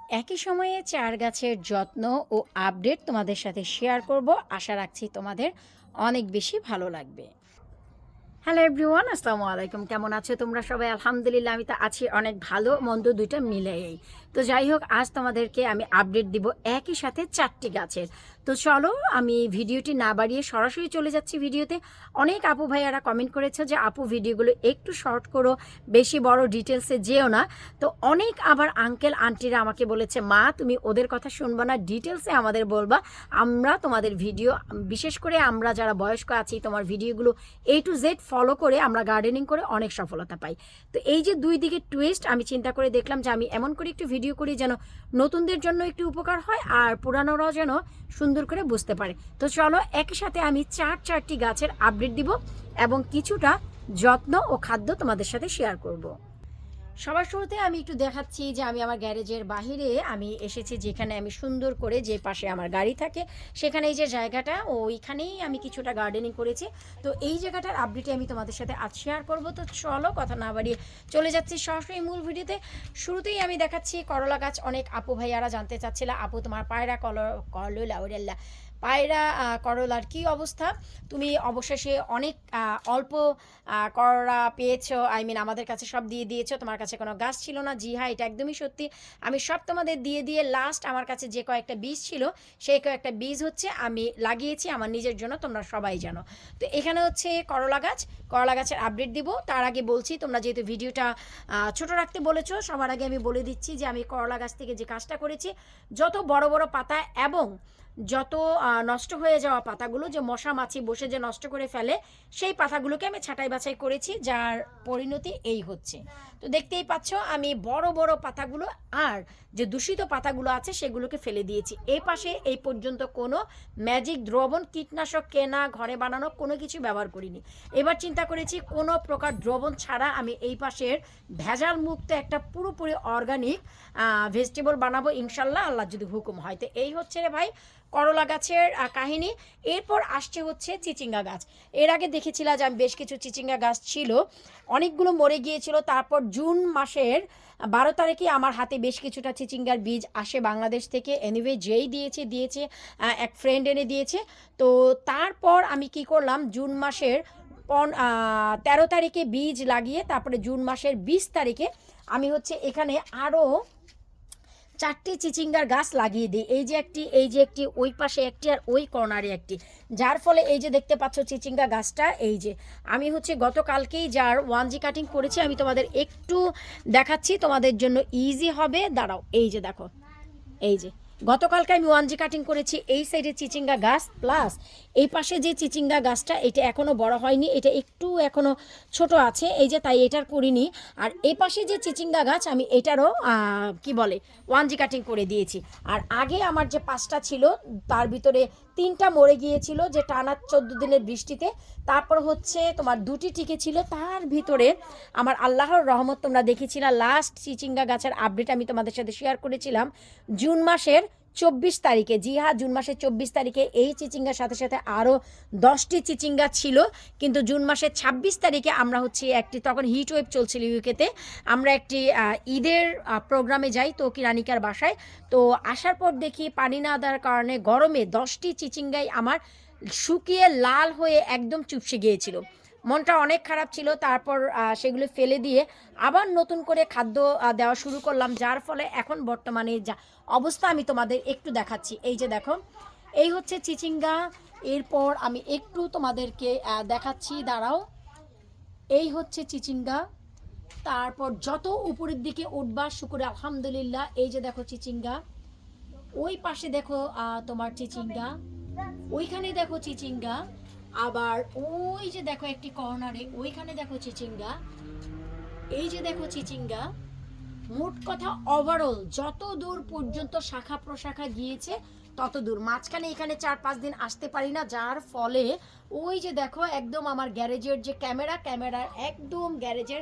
একই সময়ে চার গাছের যত্ন ও আপডেট তোমাদের সাথে শেয়ার করব। আশা রাখছি তোমাদের অনেক বেশি ভালো লাগবে। হ্যালো এভরিওয়ান, আসসালামু আলাইকুম। কেমন আছো তোমরা সবাই? আলহামদুলিল্লাহ, আমি তো আছি অনেক ভালো মন্দ দুইটা মিলেই। তো যাই হোক, আজ তোমাদেরকে আমি আপডেট দিব একই সাথে 4টি গাছের। তো চলো, আমি ভিডিওটি না বাড়িয়ে সরাসরি চলে যাচ্ছি ভিডিওতে। অনেক আপু ভাইয়ারা কমেন্ট করেছে যে আপু ভিডিওগুলো একটু শর্ট করো, বেশি বড় ডিটেলসে যেও না। তো অনেক আবার আঙ্কেল আন্টিরা আমাকে বলেছে, মা তুমি ওদের কথা শুনবা না, ডিটেলসে আমাদের বলবা, আমরা তোমাদের ভিডিও, বিশেষ করে আমরা যারা বয়স্ক আছি, তোমার ভিডিওগুলো A to Z ফলো করে আমরা গার্ডেনিং করে অনেক সফলতা পাই। তো এই যে দুই দিকে টুইস্ট, আমি চিন্তা করে দেখলাম যে আমি এমন করে একটু ভিডিও করি যেন নতুনদের জন্য একটু উপকার হয় আর পুরানোরাও যেন সুন্দর করে বুঝতে পারে। তো চলো, একই সাথে আমি চারটি গাছের আপডেট দিব এবং কিছুটা যত্ন ও খাদ্য তোমাদের সাথে শেয়ার করব। সবার শুরুতে আমি একটু দেখাচ্ছি যে আমি আমার গ্যারেজের বাহিরে আমি এসেছি, যেখানে আমি সুন্দর করে, যে পাশে আমার গাড়ি থাকে সেখানে এই যে জায়গাটা, ওইখানেই আমি কিছুটা গার্ডেনিং করেছি। তো এই জায়গাটার আপডেটে আমি তোমাদের সাথে আজ শেয়ার করবো। তো চলো, কথা না বাড়িয়ে চলে যাচ্ছি সরাসরি মূল ভিডিওতে। শুরুতেই আমি দেখাচ্ছি করলা গাছ। অনেক আপু ভাইয়ারা জানতে চাচ্ছিল, আপু তোমার পায়রা করলা পায়রা করলার কি অবস্থা? তুমি অবশেষে অনেক অল্প করলা পেয়েছো, আমাদের কাছে সব দিয়ে দিয়েছো, তোমার কাছে কোনো গাছ ছিল না। জি হ্যাঁ, এটা একদমই সত্যি। আমি সব তোমাদের দিয়ে দিয়ে লাস্ট আমার কাছে যে কয়েকটা বীজ ছিল, সেই কয়েকটা বীজ হচ্ছে আমি লাগিয়েছি আমার নিজের জন্য, তোমরা সবাই জানো। তো এখানে হচ্ছে করলা গাছের আপডেট দিব। তার আগে বলছি, তোমরা যেহেতু ভিডিওটা ছোট রাখতে বলেছো, সবার আগে আমি বলে দিচ্ছি যে আমি করলা গাছ থেকে যে কাজটা করেছি, যত বড় বড় পাতা এবং যত নষ্ট হয়ে যাওয়া পাতাগুলো, যে মশা মাছি বসে যে নষ্ট করে ফেলে, সেই পাতাগুলোকে আমি ছাঁটাই বাছাই করেছি, যার পরিণতি এই হচ্ছে। তো দেখতেই পাচ্ছ, আমি বড় বড় পাতাগুলো আর যে দূষিত পাতাগুলো আছে সেগুলোকে ফেলে দিয়েছি। এই পাশে এই পর্যন্ত কোনো ম্যাজিক দ্রবণ, কীটনাশক কেনা, ঘরে বানানো কোনো কিছু ব্যবহার করিনি। এবার চিন্তা করেছি কোনো প্রকার দ্রবণ ছাড়া আমি এই পাশের ভেজাল মুক্ত একটা পুরোপুরি অর্গানিক ভেজিটেবল বানাবো ইনশাল্লাহ, আল্লাহ যদি হুকুম হয়। তো এই হচ্ছে রে ভাই করলা গাছের কাহিনী। এরপর আসছে হচ্ছে চিচিঙ্গা গাছ। এর আগে দেখেছিলাম যে আমি বেশ কিছু চিচিঙ্গা গাছ ছিল, অনেকগুলো মরে গিয়েছিল। তারপর জুন মাসের 12 তারিখে আমার হাতে বেশ কিছুটা চিচিঙ্গার বীজ আসে বাংলাদেশ থেকে। এনিওয়ে, যেই দিয়েছে এক ফ্রেন্ড এনে দিয়েছে। তো তারপর আমি কি করলাম, জুন মাসের 13 তারিখে বীজ লাগিয়ে তারপরে জুন মাসের 20 তারিখে আমি হচ্ছে এখানে আরও 4টি চিচিঙ্গার গাছ লাগিয়ে দিই। এই যে একটি, ওই পাশে একটি, আর ওই কর্নারে একটি। যার ফলে এই যে দেখতে পাচ্ছ চিচিঙ্গা গাছটা, এই যে আমি হচ্ছে গতকালকেই যার 1G কাটিং করেছি, আমি তোমাদের একটু দেখাচ্ছি, তোমাদের জন্য ইজি হবে। দাঁড়াও, এই যে দেখো, এই যে গতকালকে আমি 1G কাটিং করেছি এই সাইডে চিচিঙ্গা গাছ, প্লাস এই পাশে যে চিচিঙ্গা গাছটা, এটা এখনও বড় হয়নি, এটা একটু এখনও ছোট আছে, এই যে তাই এটার করিনি। আর এই পাশে যে চিচিঙ্গা গাছ, আমি এটারও কি বলে 1G কাটিং করে দিয়েছি। আর আগে আমার যে 5টা ছিল, তার ভিতরে 3টা মরে গিয়েছিল যে টানা 14 দিনের বৃষ্টিতে। তারপর হচ্ছে তোমার 2টি টিকে ছিল। তার ভিতরে আমার আল্লাহর রহমত, তোমরা দেখেছিলাম লাস্ট চিচিঙ্গা গাছের আপডেট আমি তোমাদের সাথে শেয়ার করেছিলাম জুন মাসের 24 তারিখে। জি হ্যাঁ, জুন মাসের 24 তারিখে এই চিচিঙ্গার সাথে সাথে আরও 10টি চিচিঙ্গা ছিল। কিন্তু জুন মাসের 26 তারিখে আমরা হচ্ছে একটি, তখন হিট ওয়েভ চলছিল ইউকেতে, আমরা একটি ঈদের প্রোগ্রামে যাই তো কিরানিকার বাসায়। তো আসার পর দেখি পানি না দেওয়ার কারণে গরমে 10টি চিচিঙ্গাই আমার শুকিয়ে লাল হয়ে একদম চুপসে গিয়েছিল। মনটা অনেক খারাপ ছিল। তারপর সেগুলো ফেলে দিয়ে আবার নতুন করে খাদ্য দেওয়া শুরু করলাম, যার ফলে এখন বর্তমানে যা অবস্থা আমি তোমাদের একটু দেখাচ্ছি। এই যে দেখো, এই হচ্ছে চিচিঙ্গা। এরপর আমি একটু তোমাদেরকে দেখাচ্ছি, দাঁড়াও, এই হচ্ছে চিচিঙ্গা। তারপর যত উপরের দিকে উঠবা, শুকুর আলহামদুলিল্লাহ, এই যে দেখো চিচিঙ্গা। ওই পাশে দেখো তোমার চিচিঙ্গা, ওইখানে দেখো চিচিঙ্গা। আবার ওই যে দেখো একটি কর্নারে, ওইখানে দেখো চিচিঙ্গা, এই যে দেখো চিচিঙ্গা। মোট কথা ওভারঅল যত দূর পর্যন্ত শাখা প্রশাখা গিয়েছে তত দূর। মাঝখানে এখানে 4-5 দিন আসতে পারি না, যার ফলে ওই যে দেখো একদম আমার গ্যারেজের যে ক্যামেরার একদম গ্যারেজের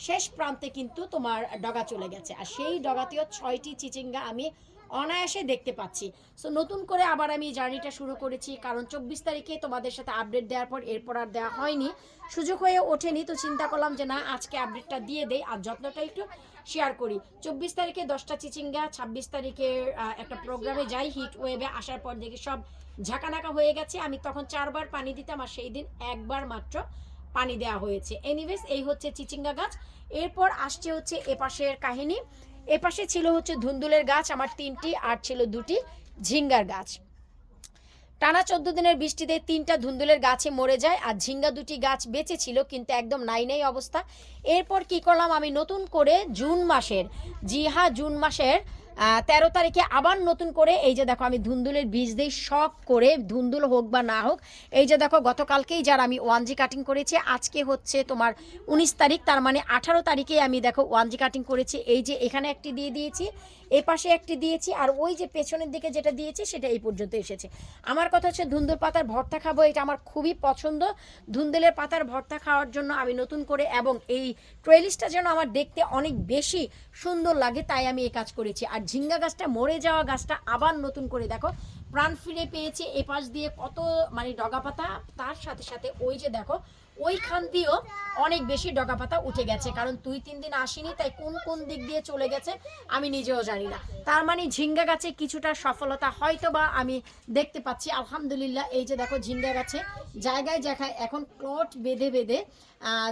শেষ প্রান্তে কিন্তু তোমার ডগা চলে গেছে। আর সেই ডগাতেও 6টি চিচিঙ্গা আমি অনায়াসে দেখতে পাচ্ছি। সো নতুন করে আবার আমি জার্নিটা শুরু করেছি, কারণ 24 তারিখে তোমাদের সাথে আপডেট দেওয়ার পর এরপর আর দেওয়া হয়নি, সুযোগ হয়ে ওঠেনি। তো চিন্তা করলাম যে না, আজকে আপডেটটা দিয়ে দেই আর যত্নটা একটু শেয়ার করি। 24 তারিখে 10টা চিচিঙ্গা, 26 তারিখে একটা প্রোগ্রামে যাই, হিট ওয়েভে আসার পর দেখি সব ঝাঁকানাকা হয়ে গেছে। আমি তখন 4বার পানি দিতাম আর সেই দিন একবার মাত্র পানি দেওয়া হয়েছে। এনিওয়েজ, এই হচ্ছে চিচিঙ্গা গাছ। এরপর আসছে হচ্ছে এপাশের কাহিনী। এপাশে ছিল হচ্ছে ধুন্দুলের গাছ আমার 3টি, আর ছিল 2টি ঝিঙ্গার গাছ। টানা 14 দিনের বৃষ্টিতে 3টা ধুন্দুলের গাছে মরে যায়, আর ঝিঙ্গা 2টি গাছ বেঁচে ছিল, কিন্তু একদম নাই নাই অবস্থা। এরপর কি করলাম, আমি নতুন করে জুন মাসের, জি হ্যাঁ জুন মাসের 13 তারিখে আবার নতুন করে এই যে দেখো আমি ধুন্দুলের বীজ দিই শখ করে, ধুন্দুল হোক বা না হোক। এই যে দেখো গতকালকেই যার আমি 1G কাটিং করেছি, আজকে হচ্ছে তোমার 19 তারিখ, তার মানে 18 তারিখে আমি দেখো 1G কাটিং করেছি। এই যে এখানে একটি দিয়ে দিয়েছি, এই পাশে একটি দিয়েছি, আর ওই যে পেছনের দিকে যেটা দিয়েছি সেটা এই পর্যন্ত এসেছে। আমার কথা হচ্ছে ধুন্দুল পাতার ভর্তা খাবো, এটা আমার খুবই পছন্দ। ধুন্দুলের পাতার ভর্তা খাওয়ার জন্য আমি নতুন করে, এবং এই ট্রেলিসটা যেন আমার দেখতে অনেক বেশি সুন্দর লাগে, তাই আমি এই কাজ করেছি। আর ঝিঙ্গা গাছটা, মরে যাওয়া গাছটা আবার নতুন করে দেখো প্রাণ ফিরে পেয়েছে। এ পাশ দিয়ে কত মানে ডগা পাতা, তার সাথে সাথে ওই যে দেখো ওইখান দিয়েও অনেক বেশি ডগা পাতা উঠে গেছে, কারণ 2-3 দিন আসেনি, তাই কোন কোন দিক দিয়ে চলে গেছে আমি নিজেও জানি না। তার মানে ঝিঙ্গা গাছে কিছুটা সফলতা হয়তো বা আমি দেখতে পাচ্ছি, আলহামদুলিল্লাহ। এই যে দেখো ঝিঙ্গা গাছে জায়গায় জায়গায় এখন ক্লট বেঁধে বেঁধে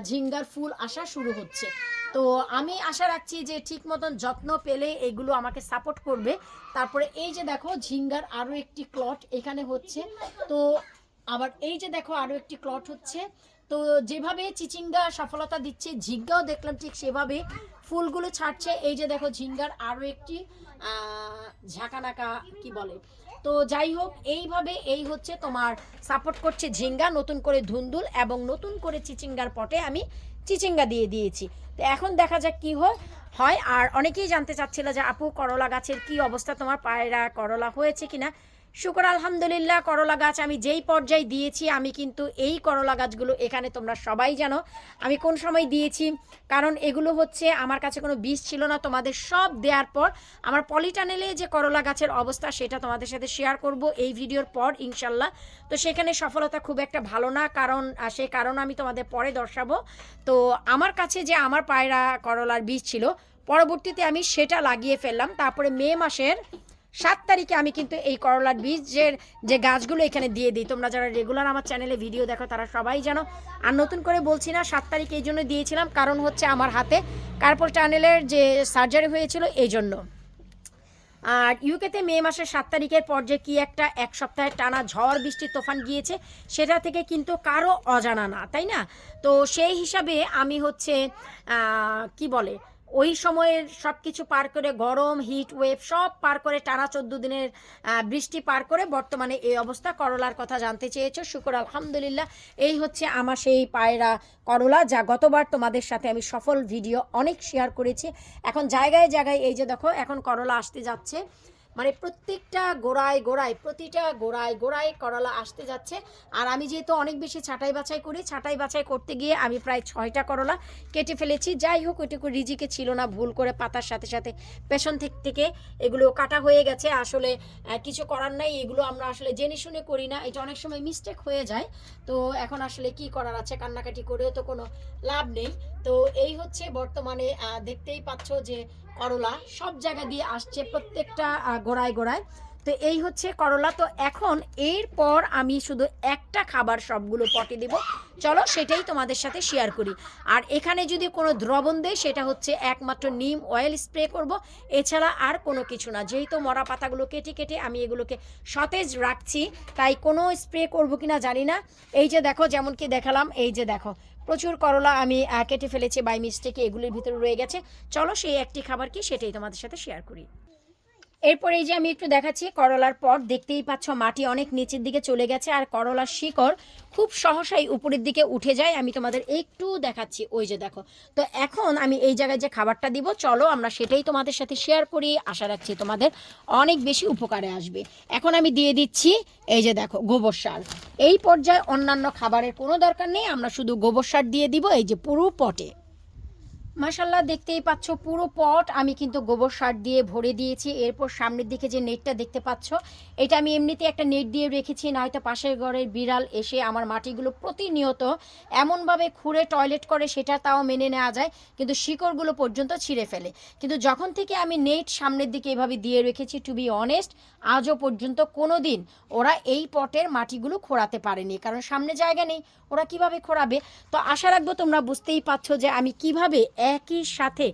ঝিঙ্গার ফুল আসা শুরু হচ্ছে। তো আমি আশা রাখছি যে ঠিক মতন যত্ন পেলে এগুলো আমাকে সাপোর্ট করবে। তারপরে এই যে দেখো ঝিঙ্গার আরও একটি ক্লট এখানে হচ্ছে, তো আবার এই যে দেখো আরও একটি ক্লট হচ্ছে। তো যেভাবে চিচিঙ্গা সফলতা দিচ্ছে, ঝিঙ্গাও দেখলাম ঠিক সেভাবে ফুলগুলো ছাড়ছে। এই যে দেখো ঝিঙ্গার আরও একটি ঝাঁকানাকা কি বলে। তো যাই হোক, এইভাবে এই হচ্ছে তোমার সাপোর্ট করছে ঝিঙ্গা, নতুন করে ধুন্দুল এবং নতুন করে চিচিঙ্গার পটে আমি চিচিঙ্গা দিয়ে দিয়েছি। তো এখন দেখা যাক কি হয়। আর অনেকেই জানতে চাচ্ছিল যে আপু করলা গাছের কি অবস্থা, তোমার পায়রা করলা হয়েছে কিনা। শুকর আলহামদুলিল্লাহ, করলা গাছ আমি যেই পর্যায়ে দিয়েছি, আমি কিন্তু এই করলা গাছগুলো এখানে তোমরা সবাই জানো আমি কোন সময় দিয়েছি, কারণ এগুলো হচ্ছে আমার কাছে কোনো বীজ ছিল না। তোমাদের সব দেওয়ার পর আমার পলিটানেলে যে করলা গাছের অবস্থা সেটা তোমাদের সাথে শেয়ার করব এই ভিডিওর পর ইনশাল্লাহ। তো সেখানে সফলতা খুব একটা ভালো না, কারণ সেই কারণ আমি তোমাদের পরে দর্শাবো। তো আমার কাছে যে আমার পায়রা করলার বীজ ছিল, পরবর্তীতে আমি সেটা লাগিয়ে ফেললাম। তারপরে মে মাসের 7 তারিখে আমি কিন্তু এই করলার বীজের যে গাছগুলো এখানে দিয়ে দিই। তোমরা যারা রেগুলার আমার চ্যানেলে ভিডিও দেখো তারা সবাই জানো। আর নতুন করে বলছি না, 7 তারিখ এই জন্য দিয়েছিলাম, কারণ হচ্ছে আমার হাতে কার্পল টানেলের যে সার্জারি হয়েছিল এই জন্য। আর ইউকেতে মে মাসের 7 তারিখের পর যে কি একটা 1 সপ্তাহের টানা ঝড় বৃষ্টি তুফান গিয়েছে, সেটা থেকে কিন্তু কারো অজানা না, তাই না? তো সেই হিসাবে আমি হচ্ছে কি বলে, ওই সময়ের সব কিছু পার করে, গরম হিট ওয়েভ সব পার করে, টানা 14 দিনের বৃষ্টি পার করে বর্তমানে এই অবস্থা। করলার কথা জানতে চেয়েছো, শুকর আলহামদুলিল্লাহ। এই হচ্ছে আমার সেই পায়রা করলা, যা গতবার তোমাদের সাথে আমি সফল ভিডিও অনেক শেয়ার করেছি। এখন জায়গায় জায়গায় এই যে দেখো এখন করলা আসতে যাচ্ছে, মানে প্রত্যেকটা গোড়ায় গোড়ায়, প্রতিটা গোড়ায় গোড়ায় করলা আসতে যাচ্ছে। আর আমি যেহেতু অনেক বেশি ছাঁটাই বাছাই করি, ছাঁটাই বাছাই করতে গিয়ে আমি প্রায় 6টা করলা কেটে ফেলেছি। যাই হোক, ওইটুকু রিজিকে ছিল না, ভুল করে পাতার সাথে সাথে পেছন থেকে এগুলো কাটা হয়ে গেছে। আসলে কিছু করার নাই, এগুলো আমরা আসলে জেনে শুনে করি না, এটা অনেক সময় মিস্টেক হয়ে যায়। তো এখন আসলে কি করার আছে, কান্নাকাটি করেও তো কোনো লাভ নেই। তো এই হচ্ছে বর্তমানে দেখতেই পাচ্ছ যে করলা সব জায়গা দিয়ে আসছে, প্রত্যেকটা গোড়ায় গোড়ায়। তো এই হচ্ছে করলা। তো এখন এরপর আমি শুধু একটা খাবার সবগুলো পটে দেব, চলো সেটাই তোমাদের সাথে শেয়ার করি। আর এখানে যদি কোনো দ্রবণ দেয় সেটা হচ্ছে একমাত্র নিম অয়েল স্প্রে করব, এছাড়া আর কোনো কিছু না। যেহেতু মরা পাতাগুলো কেটে কেটে আমি এগুলোকে সতেজ রাখছি, তাই কোনো স্প্রে করব কিনা জানি না। এই যে দেখো, যেমন কি দেখালাম, এই যে দেখো প্রচুর করলা আমি কেটে ফেলেছি বাই মিস্টেকে, এগুলির ভিতরে রয়ে গেছে। চলো সেই একটি খাবার কি সেটাই তোমাদের সাথে শেয়ার করি। এরপর এই যে আমি একটু দেখাচ্ছি করলার পর, দেখতেই পাচ্ছ মাটি অনেক নিচের দিকে চলে গেছে, আর করলার শিকড় খুব সহসাই উপরের দিকে উঠে যায়। আমি তোমাদের একটু দেখাচ্ছি, ওই যে দেখো। তো এখন আমি এই জায়গায় যে খাবারটা দিব, চলো আমরা সেটাই তোমাদের সাথে শেয়ার করি। আশা রাখছি তোমাদের অনেক বেশি উপকারে আসবে। এখন আমি দিয়ে দিচ্ছি এই যে দেখো গোবর সার। এই পর্যায়ে অন্যান্য খাবারের কোনো দরকার নেই, আমরা শুধু গোবর সার দিয়ে দিব এই যে পুরো পটে। মাশাল্লাহ, দেখতেই পাচ্ছ পুরো পট আমি কিন্তু গোবর সার দিয়ে ভরে দিয়েছি। এরপর সামনের দিকে যে নেটটা দেখতে পাচ্ছ, এটা আমি এমনিতে একটা নেট দিয়ে রেখেছি, না হয়তো পাশের ঘরের বিড়াল এসে আমার মাটিগুলো প্রতিনিয়ত এমনভাবে খুঁড়ে টয়লেট করে, সেটা তাও মেনে নেওয়া যায়, কিন্তু শিকড়গুলো পর্যন্ত ছিঁড়ে ফেলে। কিন্তু যখন থেকে আমি নেট সামনের দিকে এভাবে দিয়ে রেখেছি, টু বি অনেস্ট, আজও পর্যন্ত কোনো দিন ওরা এই পটের মাটিগুলো খোঁড়াতে পারেনি, কারণ সামনে জায়গা নেই, ওরা কিভাবে খোঁড়াবে। তো আশা রাখবো তোমরা বুঝতেই পারছো যে আমি কিভাবে একই সাথে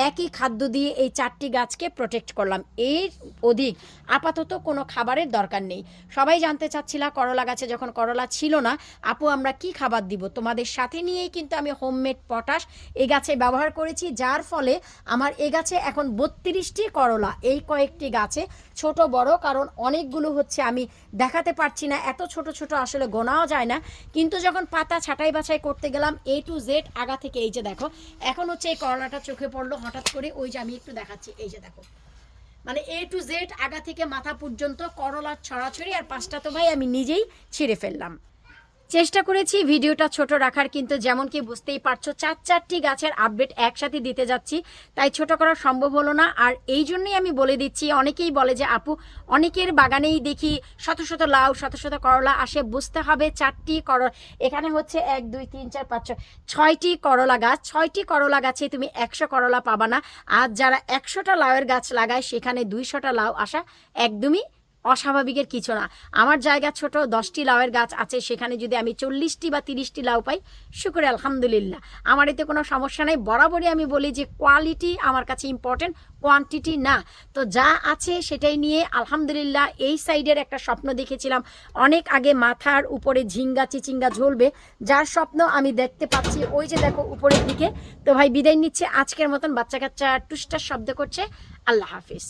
একই খাদ্য দিয়ে এই 4টি গাছকে প্রোটেক্ট করলাম। এর অধিক আপাতত কোনো খাবারের দরকার নেই। সবাই জানতে চাচ্ছিলা করলা গাছে যখন করলা ছিল না, আপু আমরা কি খাবার দিব, তোমাদের সাথে নিয়েই কিন্তু আমি হোমমেড পটাশ এই গাছে ব্যবহার করেছি, যার ফলে আমার এই গাছে এখন 32টি করলা, এই কয়েকটি গাছে, ছোট বড়, কারণ অনেকগুলো হচ্ছে আমি দেখাতে পারছি না, এত ছোট ছোট আসলে গোনাও যায় না। কিন্তু যখন পাতা ছাঁটাই বাছাই করতে গেলাম A to Z আগা থেকে, এই যে দেখো এখন হচ্ছে এই করলাটা চোখে পড়লো হঠাৎ করে, ওই যে আমি একটু দেখাচ্ছি, এই যে দেখো, মানে A to Z আগা থেকে মাথা পর্যন্ত করলার ছড়াছড়ি, আর 5টা তো ভাই আমি নিজেই ছিঁড়ে ফেললাম। চেষ্টা করেছি ভিডিওটা ছোট রাখার, কিন্তু যেমন কি বুঝতেই পারছো 4টি গাছের আপডেট একসাথে দিতে যাচ্ছি, তাই ছোট করা সম্ভব হলো না। আর এই জন্যই আমি বলে দিচ্ছি, অনেকেই বলে যে আপু অনেকের বাগানেই দেখি শত শত লাউ শত শত করলা আসে, বুঝতে হবে 4টি এখানে হচ্ছে 1 2 3 4 5 6টি করলা গাছ, 6টি করলা গাছে তুমি 100 করলা পাবা না। আর যারা 100টা লাউয়ের গাছ লাগায় সেখানে 200টা লাউ আসা একদমই অস্বাভাবিকের কিছু না। আমার জায়গা ছোট, 10টি লাউয়ের গাছ আছে, সেখানে যদি আমি 40টি বা 30টি লাউ পাই, শুকর আলহামদুলিল্লাহ, আমার এতে কোনো সমস্যা নেই। বরাবরই আমি বলি যে কোয়ালিটি আমার কাছে ইম্পর্টেন্ট, কোয়ান্টিটি না। তো যা আছে সেটাই নিয়ে আলহামদুলিল্লাহ। এই সাইডের একটা স্বপ্ন দেখেছিলাম অনেক আগে, মাথার উপরে ঝিঙ্গা চিচিঙ্গা ঝুলবে, যার স্বপ্ন আমি দেখতে পাচ্ছি ওই যে দেখো উপরের দিকে। তো ভাই বিদায় নিচ্ছে আজকের মতন, বাচ্চা কাচ্চা টুসটার শব্দ করছে। আল্লাহ হাফিজ।